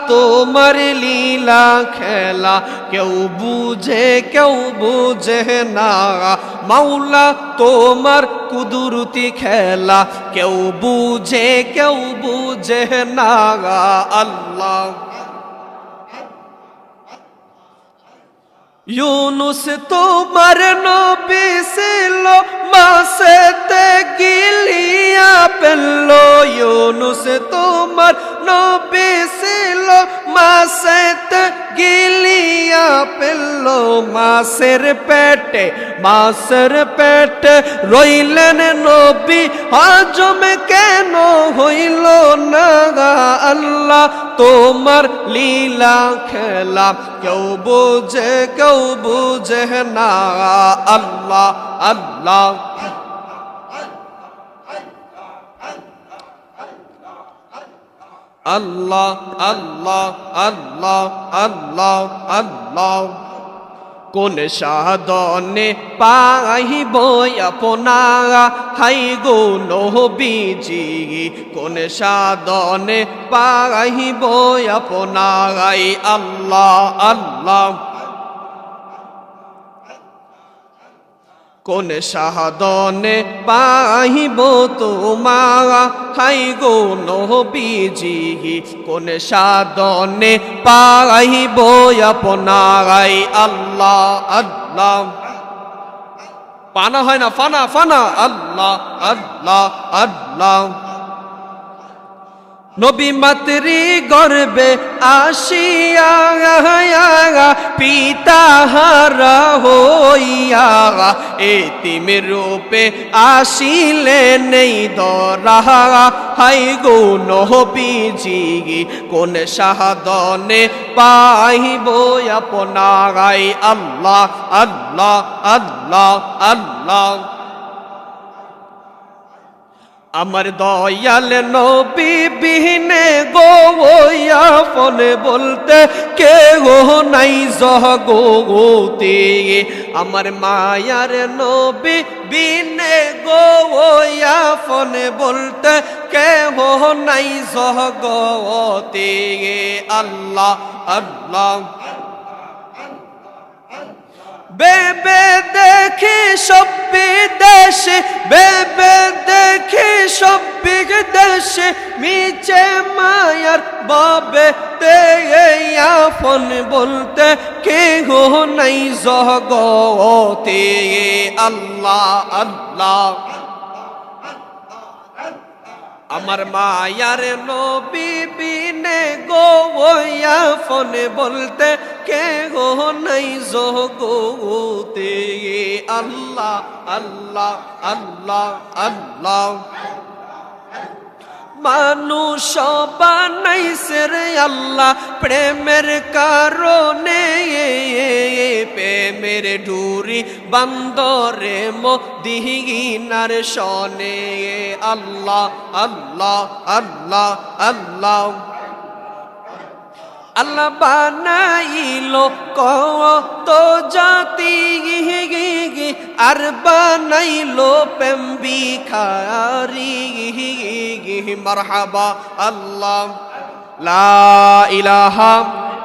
তোমার লীলা খেলা কেউ বুঝে না মাওলা তোমার কুদরতি খেলা কেউ বুঝে না আল্লাহ ইউনুস তোমার নবী ছিল মাছেতে গিলিয়া পেল ইউনুস তোমার নবী ছিল মাছেতে গিলিয়া পেল মাছের পেটে রইলেন নবী হজম কেন হইল না আল্লাহ তোমার লীলা খেলা কেউ বুঝে না আল্লাহ আল্লাহ আল্লাহ আল্লাহ আল্লাহ আল্লাহ আল্লাহ কোন সাধনে পাইব আপনারা হাই গো নবীজি কোন সাধনে পাইব আপনারাই আল্লাহ আল্লাহ কোন সাধনে পাইব তোমারা হাই গো নবীজি কোন সাধনে পাইব আপনারাই আল্লাহ আল্লাহ পানা হয় না ফানা ফানা আল্লাহ আল্লাহ আল্লাহ নবী মাতৃ গর্বে আসিয়া পিতা হারা হইয়া এতিম রূপে আসিলেন এই দরা হাই গো নবীজি কোন সাধনে পাইব আপনারাই আল্লাহ আল্লাহ আল্লাহ আল্লাহ আমার দয়াল নবী বিহীনে গো আপন বলতে কেউ নাই জগতে আমার মায়ার নবী বিনে গো আপন বলতে কেউ নাই জগতে আল্লাহ আল্লাহ বেবে দেখি সব বিদেশে বেবে দেখি সব বিদেশে মিছে মায়ার বাবে তে আপন বলতে কেহ নাই জগতে আল্লাহ আল্লাহ আমার মায়ার নবী বিনে গো আপন বলতে কেহ নাই জগতে আল্লাহ আল্লাহ আল্লাহ আল্লাহ মানুষ বানাইছে রে আল্লাহ প্রেমের কারণে প্রেমের ডুরি বান্দরে মদিনার শনে আল্লাহ আল্লাহ আল্লাহ আল্লাহ আল্লাহ বানাইলো কত জাতি আর বানাইলো প্রেম ভিখারি মারহাবা আল্লাহ লা ইলাহা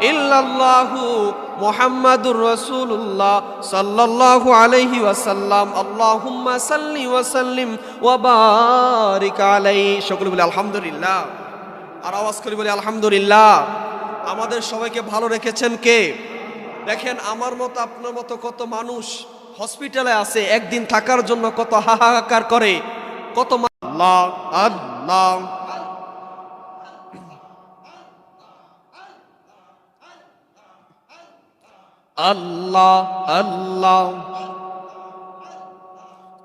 ইল্লাল্লাহু মুহাম্মাদুর রাসূলুল্লাহ সাল্লাল্লাহু আলাইহি ওয়াসাল্লাম আল্লাহুম্মা সাল্লি ওয়া সাল্লিম ওয়া বারিক আলাইহি সকলে বলে আলহামদুলিল্লাহ আর আওয়াজ করে বলে আলহামদুলিল্লাহ আমাদের সবাইকে ভালো রেখেছেন কে দেখেন আমার মতো আপনার মতো কত মানুষ হসপিটালে আছে একদিন থাকার জন্য কত হাহাকার করে কত আল্লাহ আল্লাহ আল্লাহ আল্লাহ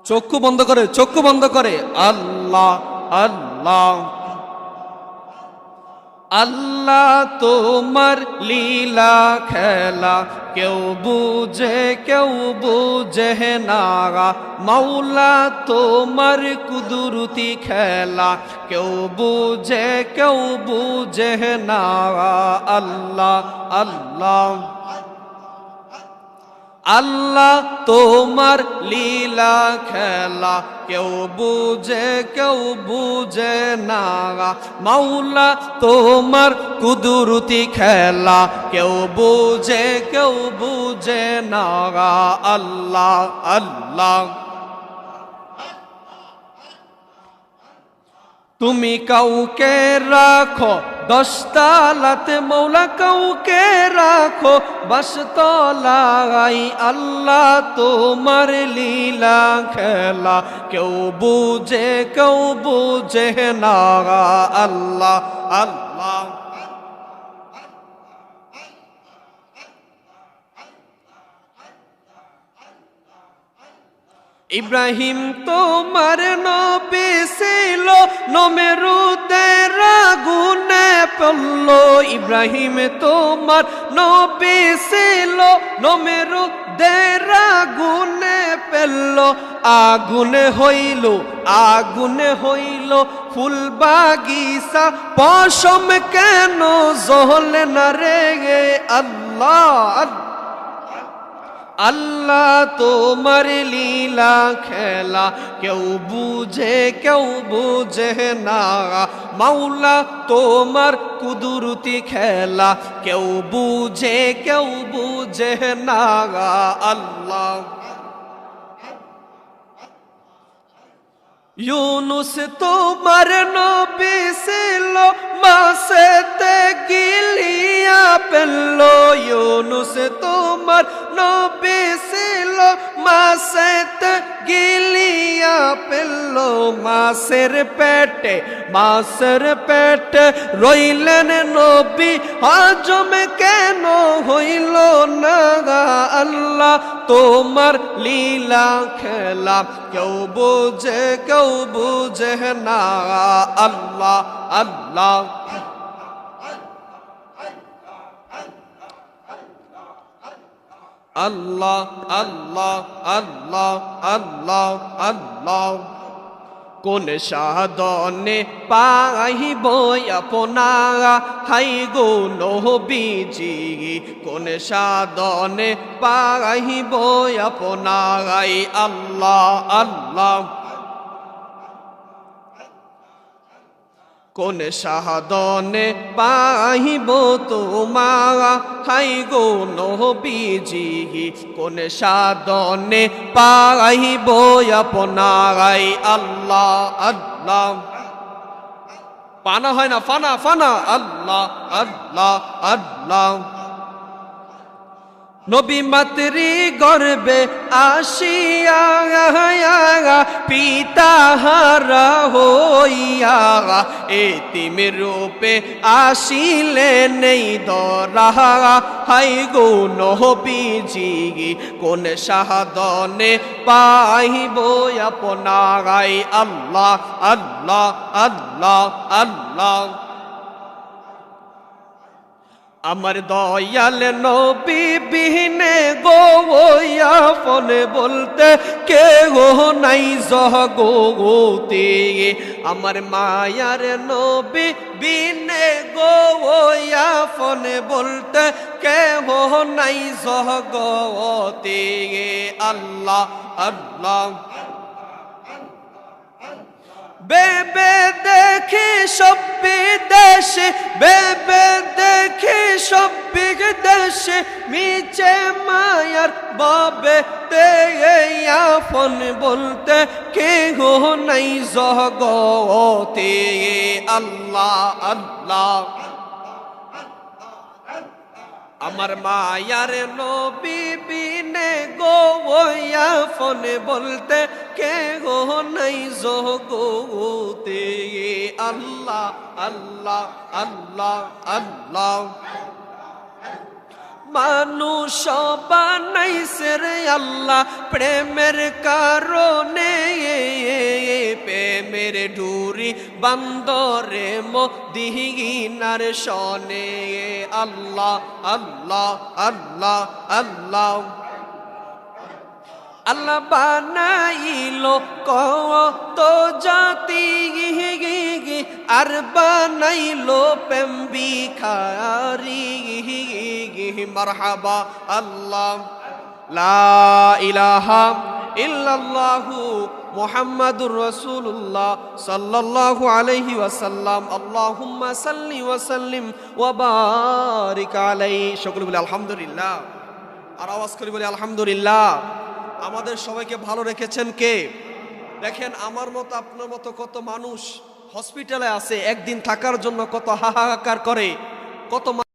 চক্ষু বন্ধ করে আল্লাহ আল্লাহ আল্লাহ তোমার লীলা খেলা কেউ বুঝে না মাওলা তোমার কুদরতি খেলা কেউ বুঝে না আল্লাহ আল্লাহ আল্লাহ তোমার লীলা খেলা কেউ বুঝে না মাওলা তোমার কুদরতি খেলা কেউ বুঝে না আল্লাহ আল্লাহ তুমি কাউকে রাখো 10 তালাতে মৌলা কাউকে রাখো 22 তলায় আল্লাহ তোমার লীলা খেলা কেউ বুঝে না আল্লাহ আল্লাহ ইব্রাহিম তোমার নবী ছিল নমরুদের আগুনে পড়ল ইব্রাহিম তোমার নবী ছিল নমরুদের আগুনে পড়ল আগুনে হইল ফুল বাগিচা পশম কেন জ্বলে না রে আল্লাহ আল্লাহ তোমার লীলা খেলা কেউ বুঝে না মাওলা তোমার কুদরতি খেলা কেউ বুঝে না আল্লাহ ইউনুস তোমার নবী ছিল মাছেতে গিলিয়া পেল ইউনুস তোমার নবী ছিল মাছেতে গিলিয়া পেল মাছের পেটে রইলেন নবী হজম কেন হইল না আল্লাহ তোমার লীলা খেলা কেউ বুঝে না আল্লাহ আল্লাহ আল্লাহ আল্লাহ আল্লাহ আল্লাহ আল্লাহ কোন সাধনে পাইব আপনা হাই গো নবীজি কোন সাধনে পাইব আপনা আল্লাহ আল্লাহ কোন সাধনে পাইব তোমার হাই গো নবীজি কোন সাধনে পাইব আপনার আল্লাহ আল্লাহ পানা হয় না ফানা আল্লাহ আল্লাহ আল্লাহ নবী মাতৃ গর্বে আসিয়া পিতা হারা হইয়া এতিম রূপে আসিলে নেই দরা হাই গো নবীজি কোন সাধনে পাইব আপনার আল্লাহ আল্লাহ আল্লাহ আল্লাহ আমার দয়াল নবী বিহীনে গো আপন বলতে কেহ নাই জগতে আমার মায়ার নবী বিনে গো আপন বলতে কেহ নাই জগতে আল্লাহ আল্লাহ বেবে দেখি সব বিদেশে বেবে দেখি সব বিদেশে মিছে মায়ার বাবে তে আপন বলতে কেহ নাই জগতে আল্লাহ আল্লাহ আমার মায়ার নবী বিনে গো আপন বলতে কেহ নাই জগতে আল্লাহ আল্লাহ আল্লাহ আল্লাহ মানুষ বানাইছে রে আল্লাহ প্রেমের কারণে প্রেমের ডুরি বান্দরে মদিনার শনে আল্লাহ আল্লাহ আল্লাহ আল্লাহ আল্লাহ বানাইলো কত জাতি আর বানাইলো প্রেম ভিখারি মারহাবা আল্লাহ লা ইলাহা ইল্লাল্লাহু মুহাম্মাদুর রাসূলুল্লাহ সাল্লাল্লাহু আলাইহি ওয়াসাল্লাম। আল্লাহুম্মা সাল্লি ওয়া সাল্লিম ওয়া বারিক আলাইহি। সকলে বলি আলহামদুলিল্লাহ। আর আওয়াজ করে বলি আলহামদুলিল্লাহ। আমাদের সবাইকে ভালো রেখেছেন কে? দেখেন, আমার মতো আপনার মতো কত মানুষ হসপিটালে আছে, একদিন থাকার জন্য কত হাহাকার করে, কত